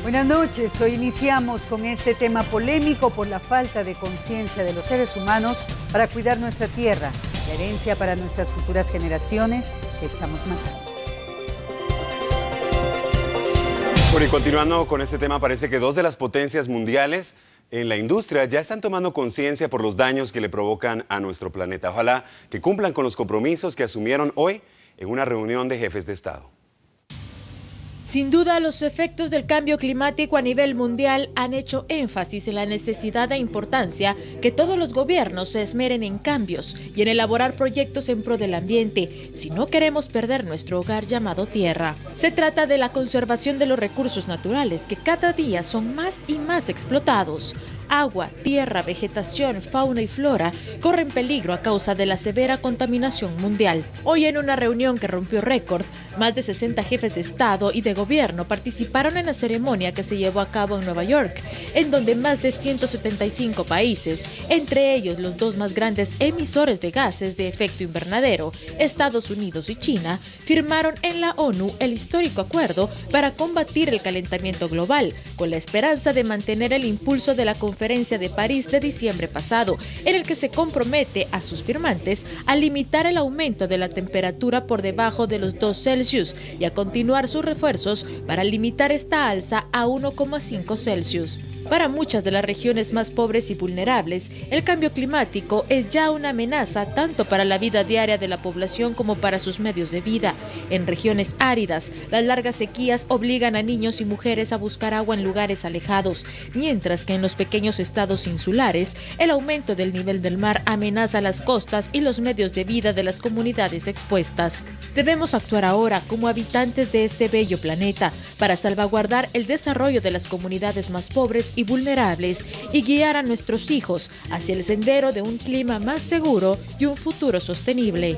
Buenas noches, hoy iniciamos con este tema polémico por la falta de conciencia de los seres humanos para cuidar nuestra tierra, la herencia para nuestras futuras generaciones que estamos matando. Bueno, y continuando con este tema, parece que dos de las potencias mundiales en la industria ya están tomando conciencia por los daños que le provocan a nuestro planeta. Ojalá que cumplan con los compromisos que asumieron hoy en una reunión de jefes de Estado. Sin duda, los efectos del cambio climático a nivel mundial han hecho énfasis en la necesidad e importancia que todos los gobiernos se esmeren en cambios y en elaborar proyectos en pro del ambiente, si no queremos perder nuestro hogar llamado tierra. Se trata de la conservación de los recursos naturales que cada día son más y más explotados. Agua, tierra, vegetación, fauna y flora corren peligro a causa de la severa contaminación mundial. Hoy, en una reunión que rompió récord, más de 60 jefes de Estado y de gobierno participaron en la ceremonia que se llevó a cabo en Nueva York, en donde más de 175 países, entre ellos los dos más grandes emisores de gases de efecto invernadero, Estados Unidos y China, firmaron en la ONU el histórico acuerdo para combatir el calentamiento global, con la esperanza de mantener el impulso de la Conferencia de París de diciembre pasado, en el que se compromete a sus firmantes a limitar el aumento de la temperatura por debajo de los 2 Celsius y a continuar sus refuerzos para limitar esta alza a 1,5 Celsius. Para muchas de las regiones más pobres y vulnerables, el cambio climático es ya una amenaza tanto para la vida diaria de la población como para sus medios de vida. En regiones áridas, las largas sequías obligan a niños y mujeres a buscar agua en lugares alejados, mientras que en los pequeños estados insulares, el aumento del nivel del mar amenaza las costas y los medios de vida de las comunidades expuestas. Debemos actuar ahora como habitantes de este bello planeta para salvaguardar el desarrollo de las comunidades más pobres y vulnerables y guiar a nuestros hijos hacia el sendero de un clima más seguro y un futuro sostenible.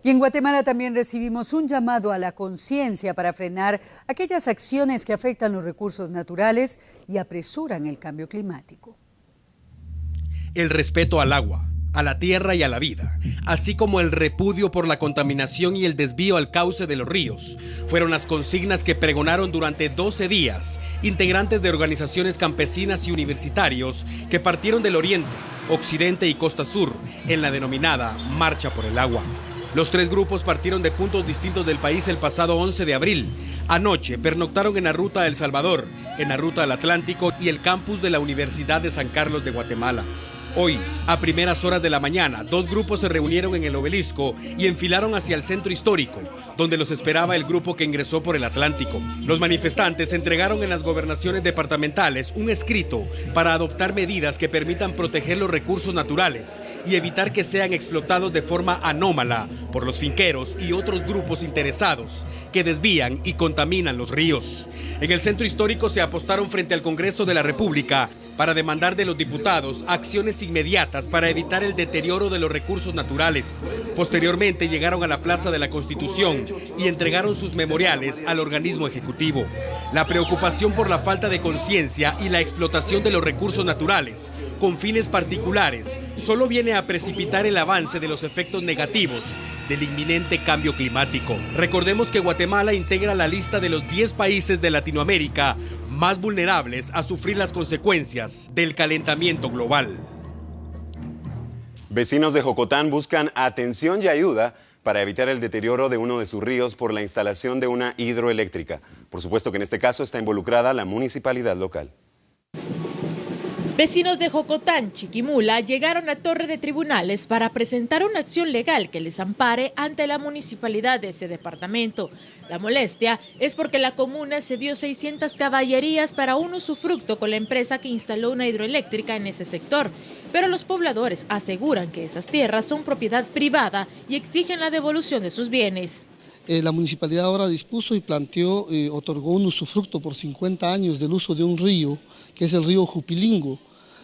Y en Guatemala también recibimos un llamado a la conciencia para frenar aquellas acciones que afectan los recursos naturales y apresuran el cambio climático. El respeto al agua, a la tierra y a la vida, así como el repudio por la contaminación y el desvío al cauce de los ríos, fueron las consignas que pregonaron durante 12 días integrantes de organizaciones campesinas y universitarios que partieron del oriente, occidente y costa sur en la denominada Marcha por el Agua. Los tres grupos partieron de puntos distintos del país el pasado 11 de abril. Anoche pernoctaron en la ruta a El Salvador, en la ruta al Atlántico y el campus de la Universidad de San Carlos de Guatemala. Hoy, a primeras horas de la mañana, dos grupos se reunieron en el Obelisco y enfilaron hacia el centro histórico, donde los esperaba el grupo que ingresó por el Atlántico. Los manifestantes entregaron en las gobernaciones departamentales un escrito para adoptar medidas que permitan proteger los recursos naturales y evitar que sean explotados de forma anómala por los finqueros y otros grupos interesados que desvían y contaminan los ríos. En el centro histórico se apostaron frente al Congreso de la República para demandar de los diputados acciones inmediatas para evitar el deterioro de los recursos naturales. Posteriormente llegaron a la Plaza de la Constitución y entregaron sus memoriales al organismo ejecutivo. La preocupación por la falta de conciencia y la explotación de los recursos naturales con fines particulares solo viene a precipitar el avance de los efectos negativos del inminente cambio climático. Recordemos que Guatemala integra la lista de los 10 países de Latinoamérica más vulnerables a sufrir las consecuencias del calentamiento global. Vecinos de Jocotán buscan atención y ayuda para evitar el deterioro de uno de sus ríos por la instalación de una hidroeléctrica. Por supuesto que en este caso está involucrada la municipalidad local. Vecinos de Jocotán, Chiquimula, llegaron a Torre de Tribunales para presentar una acción legal que les ampare ante la municipalidad de ese departamento. La molestia es porque la comuna cedió 600 caballerías para un usufructo con la empresa que instaló una hidroeléctrica en ese sector. Pero los pobladores aseguran que esas tierras son propiedad privada y exigen la devolución de sus bienes. La municipalidad ahora dispuso y planteó, otorgó un usufructo por 50 años del uso de un río, que es el río Jupilingo,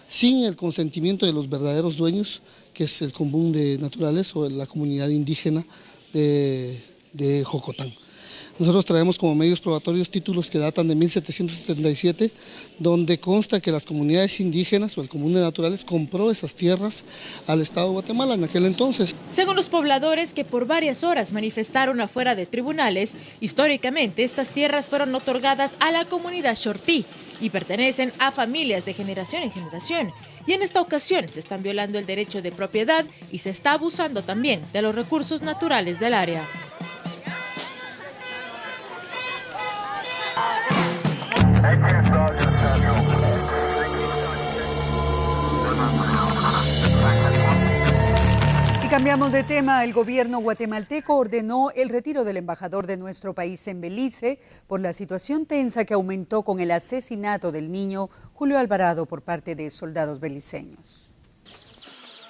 sin el consentimiento de los verdaderos dueños, que es el común de naturales o la comunidad indígena de Jocotán. Nosotros traemos como medios probatorios títulos que datan de 1777, donde consta que las comunidades indígenas o el Común de Naturales compró esas tierras al Estado de Guatemala en aquel entonces. Según los pobladores que por varias horas manifestaron afuera de tribunales, históricamente estas tierras fueron otorgadas a la comunidad Xortí y pertenecen a familias de generación en generación. Y en esta ocasión se están violando el derecho de propiedad y se está abusando también de los recursos naturales del área. Y cambiamos de tema. El gobierno guatemalteco ordenó el retiro del embajador de nuestro país en Belice por la situación tensa que aumentó con el asesinato del niño Julio Alvarado por parte de soldados beliceños.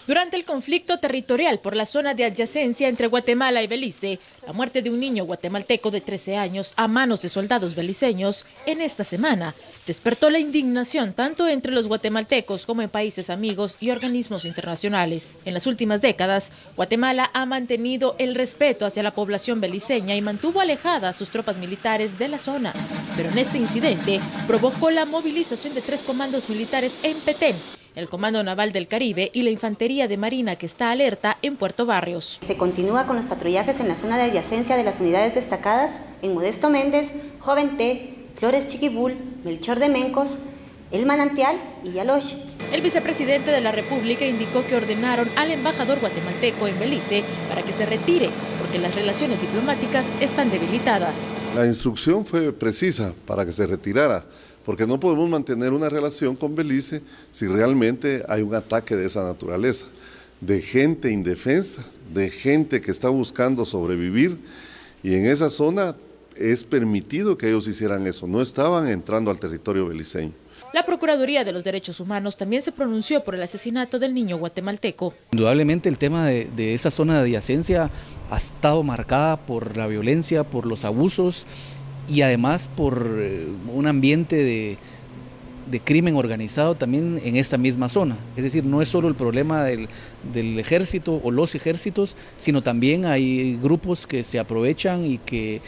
Durante el conflicto territorial por la zona de adyacencia entre Guatemala y Belice, la muerte de un niño guatemalteco de 13 años a manos de soldados beliceños en esta semana despertó la indignación tanto entre los guatemaltecos como en países amigos y organismos internacionales. En las últimas décadas, Guatemala ha mantenido el respeto hacia la población beliceña y mantuvo alejadas a sus tropas militares de la zona. Pero en este incidente provocó la movilización de 3 comandos militares en Petén, el Comando Naval del Caribe y la Infantería de Marina que está alerta en Puerto Barrios. Se continúa con los patrullajes en la zona de adyacencia de las unidades destacadas en Modesto Méndez, Joven T, Flores Chiquibul, Melchor de Mencos, El Manantial y Yalosh. El vicepresidente de la República indicó que ordenaron al embajador guatemalteco en Belice para que se retire, porque las relaciones diplomáticas están debilitadas. La instrucción fue precisa para que se retirara, porque no podemos mantener una relación con Belice si realmente hay un ataque de esa naturaleza, de gente indefensa, de gente que está buscando sobrevivir, y en esa zona es permitido que ellos hicieran eso, no estaban entrando al territorio beliceño. La Procuraduría de los Derechos Humanos también se pronunció por el asesinato del niño guatemalteco. Indudablemente el tema de esa zona de adyacencia ha estado marcada por la violencia, por los abusos y además por un ambiente de crimen organizado también en esta misma zona. Es decir, no es solo el problema del ejército o los ejércitos, sino también hay grupos que se aprovechan y que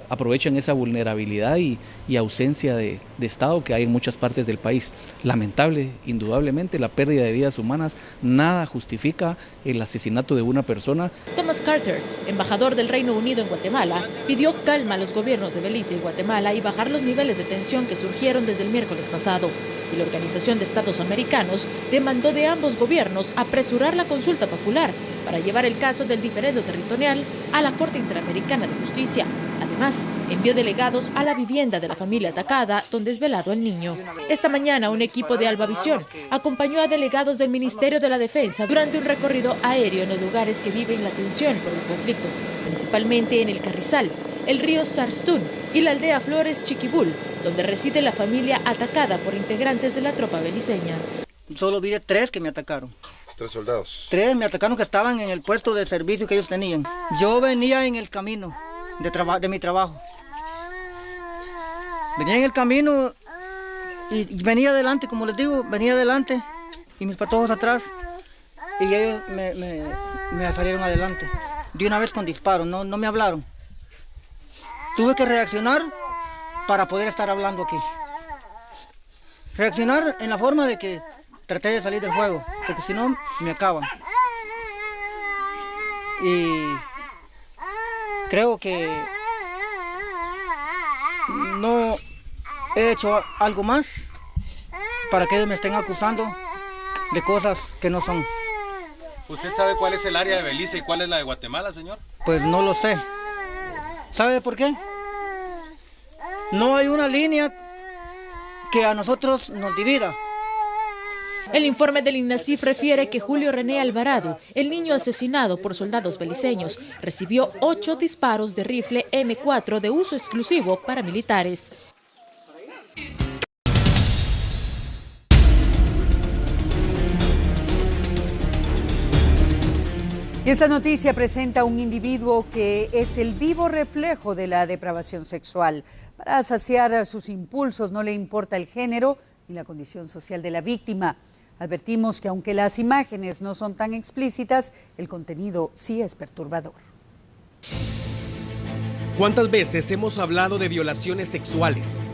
aprovechan esa vulnerabilidad y ausencia de Estado que hay en muchas partes del país. Lamentable, indudablemente, la pérdida de vidas humanas, nada justifica el asesinato de una persona. Thomas Carter, embajador del Reino Unido en Guatemala, pidió calma a los gobiernos de Belice y Guatemala y bajar los niveles de tensión que surgieron desde el miércoles pasado. Y la Organización de Estados Americanos demandó de ambos gobiernos apresurar la consulta popular para llevar el caso del diferendo territorial a la Corte Interamericana de Justicia. Además, envió delegados a la vivienda de la familia atacada, donde es velado el niño. Esta mañana, un equipo de Albavisión acompañó a delegados del Ministerio de la Defensa durante un recorrido aéreo en los lugares que viven la tensión por el conflicto, principalmente en el Carrizal, el río Sarstún y la aldea Flores Chiquibul, donde reside la familia atacada por integrantes de la tropa beliceña. Solo vi 3 que me atacaron. 3 soldados. 3 me atacaron que estaban en el puesto de servicio que ellos tenían. Yo venía en el camino de mi trabajo. Venía en el camino y venía adelante, como les digo, venía adelante y mis patojos atrás y ellos me salieron adelante. De una vez con disparos, no me hablaron. Tuve que reaccionar para poder estar hablando aquí. Reaccionar en la forma de que traté de salir del juego, porque si no, me acaban. Y creo que no he hecho algo más para que ellos me estén acusando de cosas que no son. ¿Usted sabe cuál es el área de Belice y cuál es la de Guatemala, señor? Pues no lo sé. ¿Sabe por qué? No hay una línea que a nosotros nos divida. El informe del INACIF refiere que Julio René Alvarado, el niño asesinado por soldados beliceños, recibió 8 disparos de rifle M4 de uso exclusivo para militares. Y esta noticia presenta a un individuo que es el vivo reflejo de la depravación sexual. Para saciar sus impulsos no le importa el género ni la condición social de la víctima. Advertimos que aunque las imágenes no son tan explícitas, el contenido sí es perturbador. ¿Cuántas veces hemos hablado de violaciones sexuales?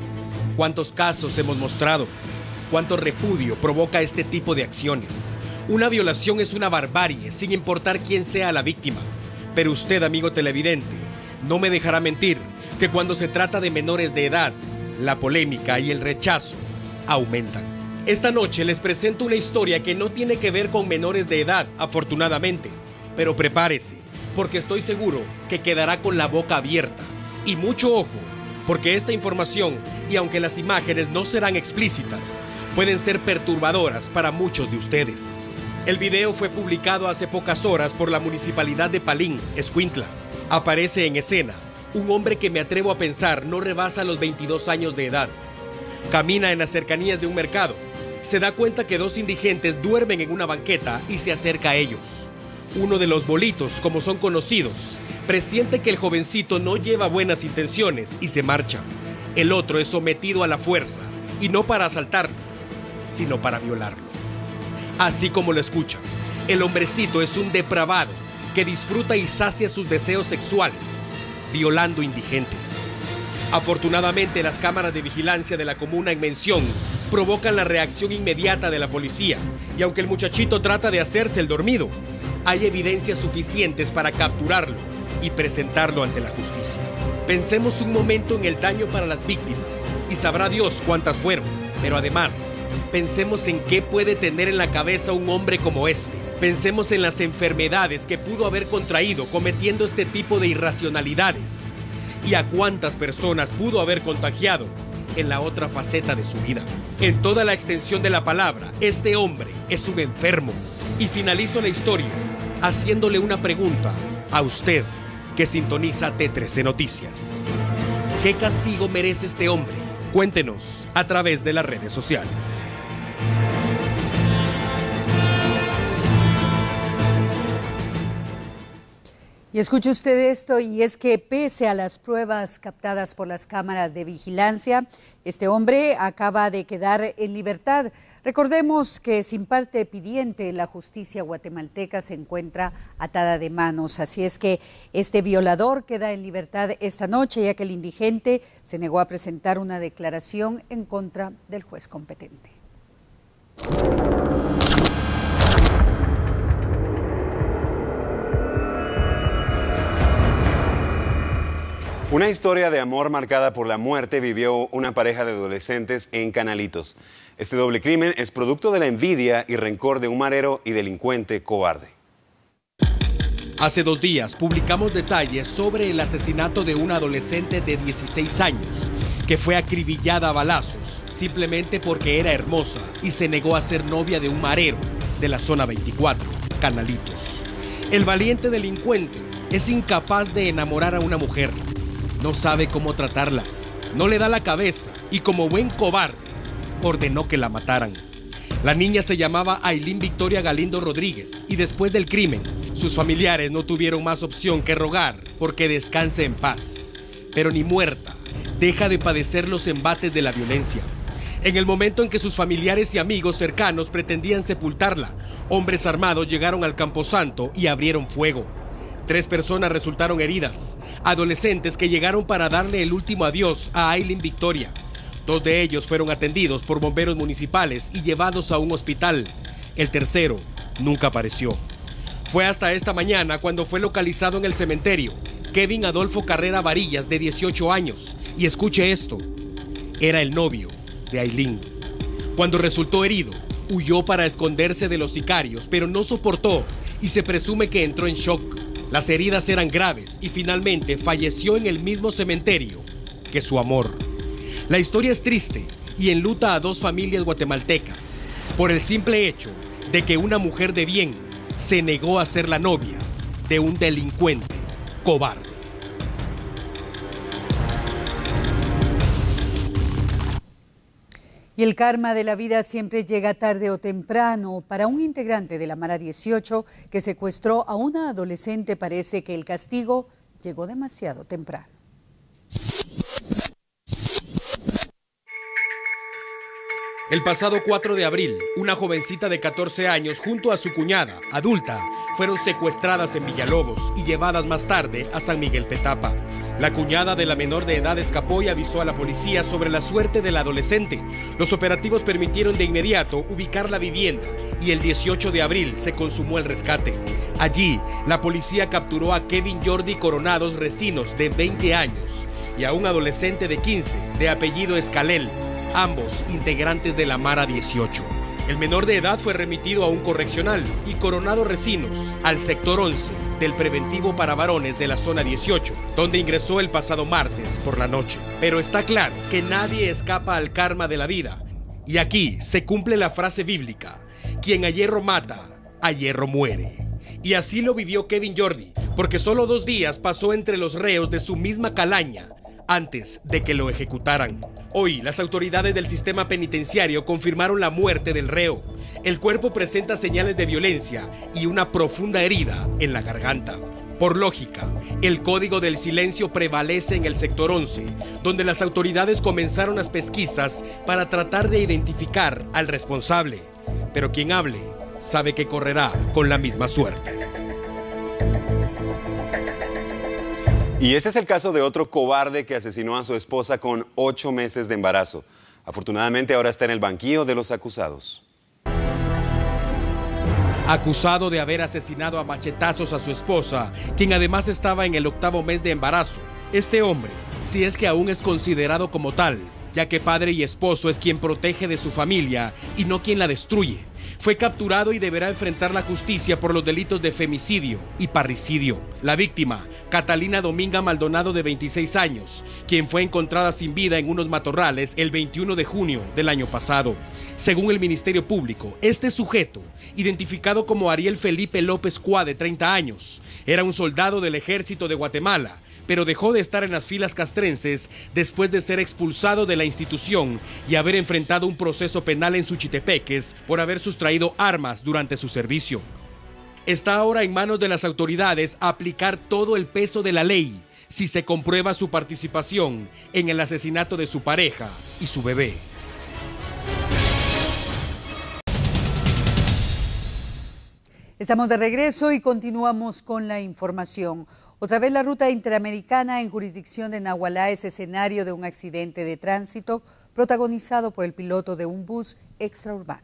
¿Cuántos casos hemos mostrado? ¿Cuánto repudio provoca este tipo de acciones? Una violación es una barbarie, sin importar quién sea la víctima. Pero usted, amigo televidente, no me dejará mentir que cuando se trata de menores de edad, la polémica y el rechazo aumentan. Esta noche les presento una historia que no tiene que ver con menores de edad, afortunadamente. Pero prepárese, porque estoy seguro que quedará con la boca abierta. Y mucho ojo, porque esta información, y aunque las imágenes no serán explícitas, pueden ser perturbadoras para muchos de ustedes. El video fue publicado hace pocas horas por la municipalidad de Palín, Escuintla. Aparece en escena un hombre que me atrevo a pensar no rebasa los 22 años de edad. Camina en las cercanías de un mercado. Se da cuenta que dos indigentes duermen en una banqueta y se acerca a ellos. Uno de los bolitos, como son conocidos, presiente que el jovencito no lleva buenas intenciones y se marcha. El otro es sometido a la fuerza, y no para asaltarlo, sino para violarlo. Así como lo escuchan, el hombrecito es un depravado que disfruta y sacia sus deseos sexuales, violando indigentes. Afortunadamente, las cámaras de vigilancia de la comuna en mención provocan la reacción inmediata de la policía, y aunque el muchachito trata de hacerse el dormido, hay evidencias suficientes para capturarlo y presentarlo ante la justicia. Pensemos un momento en el daño para las víctimas, y sabrá Dios cuántas fueron, pero además, pensemos en qué puede tener en la cabeza un hombre como este. Pensemos en las enfermedades que pudo haber contraído cometiendo este tipo de irracionalidades, y a cuántas personas pudo haber contagiado en la otra faceta de su vida. En toda la extensión de la palabra, este hombre es un enfermo. Y finalizo la historia haciéndole una pregunta a usted que sintoniza T13 Noticias. ¿Qué castigo merece este hombre? Cuéntenos a través de las redes sociales. Y escuche usted esto, y es que pese a las pruebas captadas por las cámaras de vigilancia, este hombre acaba de quedar en libertad. Recordemos que sin parte pidiente, la justicia guatemalteca se encuentra atada de manos. Así es que este violador queda en libertad esta noche, ya que el indigente se negó a presentar una declaración en contra del juez competente. Una historia de amor marcada por la muerte vivió una pareja de adolescentes en Canalitos. Este doble crimen es producto de la envidia y rencor de un marero y delincuente cobarde. Hace 2 días publicamos detalles sobre el asesinato de una adolescente de 16 años que fue acribillada a balazos simplemente porque era hermosa y se negó a ser novia de un marero de la zona 24, Canalitos. El valiente delincuente es incapaz de enamorar a una mujer. No sabe cómo tratarlas, no le da la cabeza y como buen cobarde ordenó que la mataran. La niña se llamaba Ailín Victoria Galindo Rodríguez y después del crimen, sus familiares no tuvieron más opción que rogar porque descanse en paz. Pero ni muerta, deja de padecer los embates de la violencia. En el momento en que sus familiares y amigos cercanos pretendían sepultarla, hombres armados llegaron al camposanto y abrieron fuego. 3 personas resultaron heridas, adolescentes que llegaron para darle el último adiós a Ailín Victoria. 2 de ellos fueron atendidos por bomberos municipales y llevados a un hospital. El tercero nunca apareció. Fue hasta esta mañana cuando fue localizado en el cementerio Kevin Adolfo Carrera Varillas, de 18 años. Y escuche esto, era el novio de Ailín. Cuando resultó herido, huyó para esconderse de los sicarios, pero no soportó y se presume que entró en shock. Las heridas eran graves y finalmente falleció en el mismo cementerio que su amor. La historia es triste y enluta a 2 familias guatemaltecas por el simple hecho de que una mujer de bien se negó a ser la novia de un delincuente cobarde. Y el karma de la vida siempre llega tarde o temprano. Para un integrante de la Mara 18 que secuestró a una adolescente, parece que el castigo llegó demasiado temprano. El pasado 4 de abril, una jovencita de 14 años junto a su cuñada, adulta, fueron secuestradas en Villalobos y llevadas más tarde a San Miguel Petapa. La cuñada de la menor de edad escapó y avisó a la policía sobre la suerte del adolescente. Los operativos permitieron de inmediato ubicar la vivienda y el 18 de abril se consumó el rescate. Allí, la policía capturó a Kevin Jordi Coronados Recinos, de 20 años, y a un adolescente de 15, de apellido Escalel, ambos integrantes de la Mara 18. El menor de edad fue remitido a un correccional y Coronado Recinos al sector 11 del preventivo para varones de la zona 18, donde ingresó el pasado martes por la noche. Pero está claro que nadie escapa al karma de la vida. Y aquí se cumple la frase bíblica: quien a hierro mata, a hierro muere. Y así lo vivió Kevin Jordi, porque solo 2 días pasó entre los reos de su misma calaña antes de que lo ejecutaran. Hoy, las autoridades del sistema penitenciario confirmaron la muerte del reo. El cuerpo presenta señales de violencia y una profunda herida en la garganta. Por lógica, el código del silencio prevalece en el sector 11, donde las autoridades comenzaron las pesquisas para tratar de identificar al responsable. Pero quien hable sabe que correrá con la misma suerte. Y este es el caso de otro cobarde que asesinó a su esposa con 8 meses de embarazo. Afortunadamente ahora está en el banquillo de los acusados. Acusado de haber asesinado a machetazos a su esposa, quien además estaba en el 8º mes de embarazo. Este hombre, si es que aún es considerado como tal, ya que padre y esposo es quien protege de su familia y no quien la destruye, fue capturado y deberá enfrentar la justicia por los delitos de femicidio y parricidio. La víctima, Catalina Dominga Maldonado, de 26 años, quien fue encontrada sin vida en unos matorrales el 21 de junio del año pasado. Según el Ministerio Público, este sujeto, identificado como Ariel Felipe López Cuá, de 30 años, era un soldado del Ejército de Guatemala, pero dejó de estar en las filas castrenses después de ser expulsado de la institución y haber enfrentado un proceso penal en Suchitepeques por haber sustraído armas durante su servicio. Está ahora en manos de las autoridades aplicar todo el peso de la ley si se comprueba su participación en el asesinato de su pareja y su bebé. Estamos de regreso y continuamos con la información. Otra vez la ruta interamericana en jurisdicción de Nagualá es escenario de un accidente de tránsito protagonizado por el piloto de un bus extraurbano.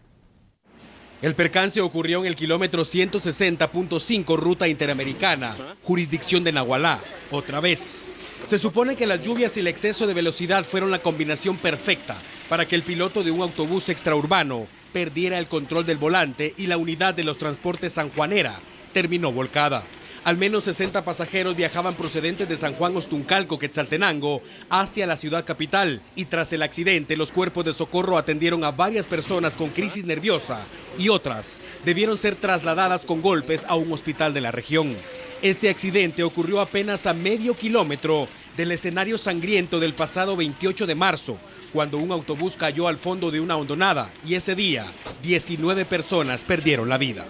El percance ocurrió en el kilómetro 160.5 ruta interamericana, jurisdicción de Nagualá, otra vez. Se supone que las lluvias y el exceso de velocidad fueron la combinación perfecta para que el piloto de un autobús extraurbano perdiera el control del volante y la unidad de los transportes sanjuanera terminó volcada. Al menos 60 pasajeros viajaban procedentes de San Juan Ostuncalco, Quetzaltenango, hacia la ciudad capital. Y tras el accidente, los cuerpos de socorro atendieron a varias personas con crisis nerviosa y otras debieron ser trasladadas con golpes a un hospital de la región. Este accidente ocurrió apenas a medio kilómetro del escenario sangriento del pasado 28 de marzo, cuando un autobús cayó al fondo de una hondonada y ese día 19 personas perdieron la vida.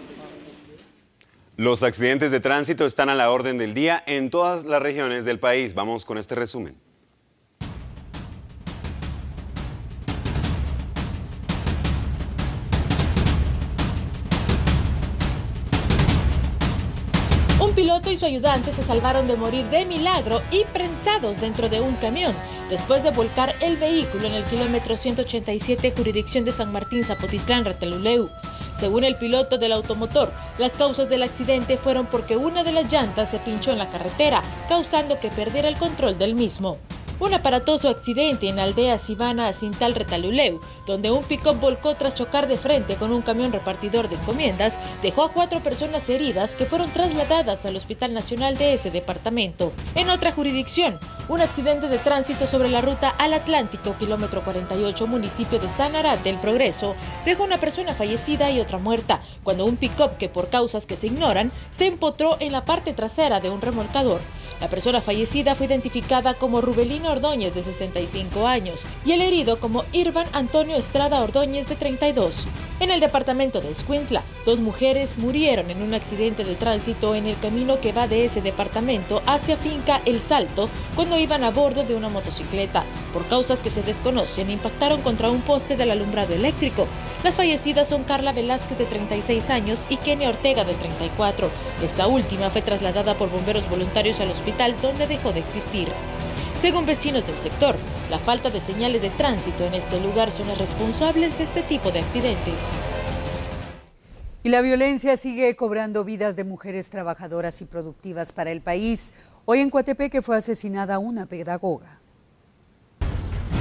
Los accidentes de tránsito están a la orden del día en todas las regiones del país. Vamos con este resumen. Un piloto y su ayudante se salvaron de morir de milagro y prensados dentro de un camión después de volcar el vehículo en el kilómetro 187, jurisdicción de San Martín, Zapotitlán, Retalhuleu. Según el piloto del automotor, las causas del accidente fueron porque una de las llantas se pinchó en la carretera, causando que perdiera el control del mismo. Un aparatoso accidente en la aldea Sibana, Cintal, Retalhuleu, donde un pick-up volcó tras chocar de frente con un camión repartidor de encomiendas, dejó a 4 personas heridas que fueron trasladadas al Hospital Nacional de ese departamento. En otra jurisdicción, un accidente de tránsito sobre la ruta al Atlántico, kilómetro 48, municipio de Sanarat del Progreso, dejó una persona fallecida y otra muerta, cuando un pick-up que por causas que se ignoran, se empotró en la parte trasera de un remolcador. La persona fallecida fue identificada como Rubelino Johanna Ordóñez, de 65 años, y el herido como Irvan Antonio Estrada Ordóñez, de 32. En el departamento de Escuintla, 2 mujeres murieron en un accidente de tránsito en el camino que va de ese departamento hacia Finca El Salto cuando iban a bordo de una motocicleta. Por causas que se desconocen, impactaron contra un poste del alumbrado eléctrico. Las fallecidas son Carla Velázquez, de 36 años, y Kenia Ortega, de 34. Esta última fue trasladada por bomberos voluntarios al hospital, donde dejó de existir. Según vecinos del sector, la falta de señales de tránsito en este lugar son los responsables de este tipo de accidentes. Y la violencia sigue cobrando vidas de mujeres trabajadoras y productivas para el país. Hoy en Coatepeque fue asesinada una pedagoga.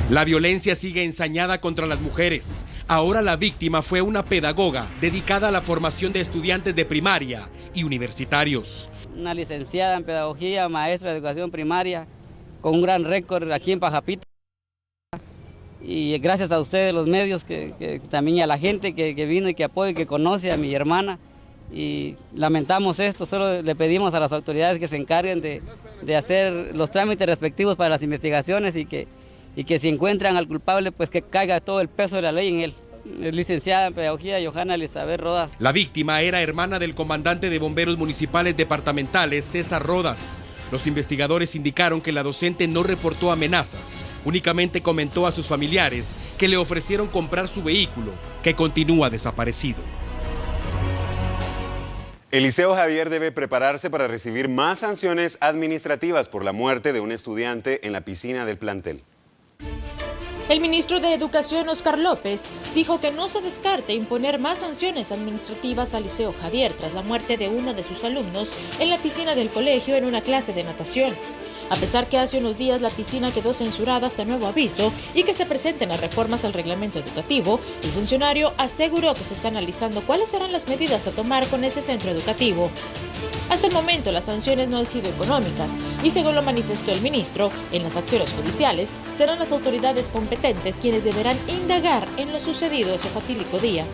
La violencia sigue ensañada contra las mujeres. Ahora la víctima fue una pedagoga dedicada a la formación de estudiantes de primaria y universitarios. Una licenciada en pedagogía, maestra de educación primaria, con un gran récord aquí en Pajapita. Y gracias a ustedes, los medios, que también a la gente que vino y que apoya y que conoce a mi hermana. Y lamentamos esto, solo le pedimos a las autoridades que se encarguen de hacer los trámites respectivos para las investigaciones y que si encuentran al culpable, pues que caiga todo el peso de la ley en él. Es licenciada en pedagogía Johanna Elizabeth Rodas. La víctima era hermana del comandante de bomberos municipales departamentales, César Rodas. Los investigadores indicaron que la docente no reportó amenazas, únicamente comentó a sus familiares que le ofrecieron comprar su vehículo, que continúa desaparecido. El Liceo Javier debe prepararse para recibir más sanciones administrativas por la muerte de un estudiante en la piscina del plantel. El ministro de Educación, Óscar López, dijo que no se descarte imponer más sanciones administrativas al Liceo Javier tras la muerte de uno de sus alumnos en la piscina del colegio en una clase de natación. A pesar que hace unos días la piscina quedó censurada hasta nuevo aviso y que se presenten las reformas al reglamento educativo, el funcionario aseguró que se está analizando cuáles serán las medidas a tomar con ese centro educativo. Hasta el momento las sanciones no han sido económicas y, según lo manifestó el ministro, en las acciones judiciales serán las autoridades competentes quienes deberán indagar en lo sucedido ese fatídico día.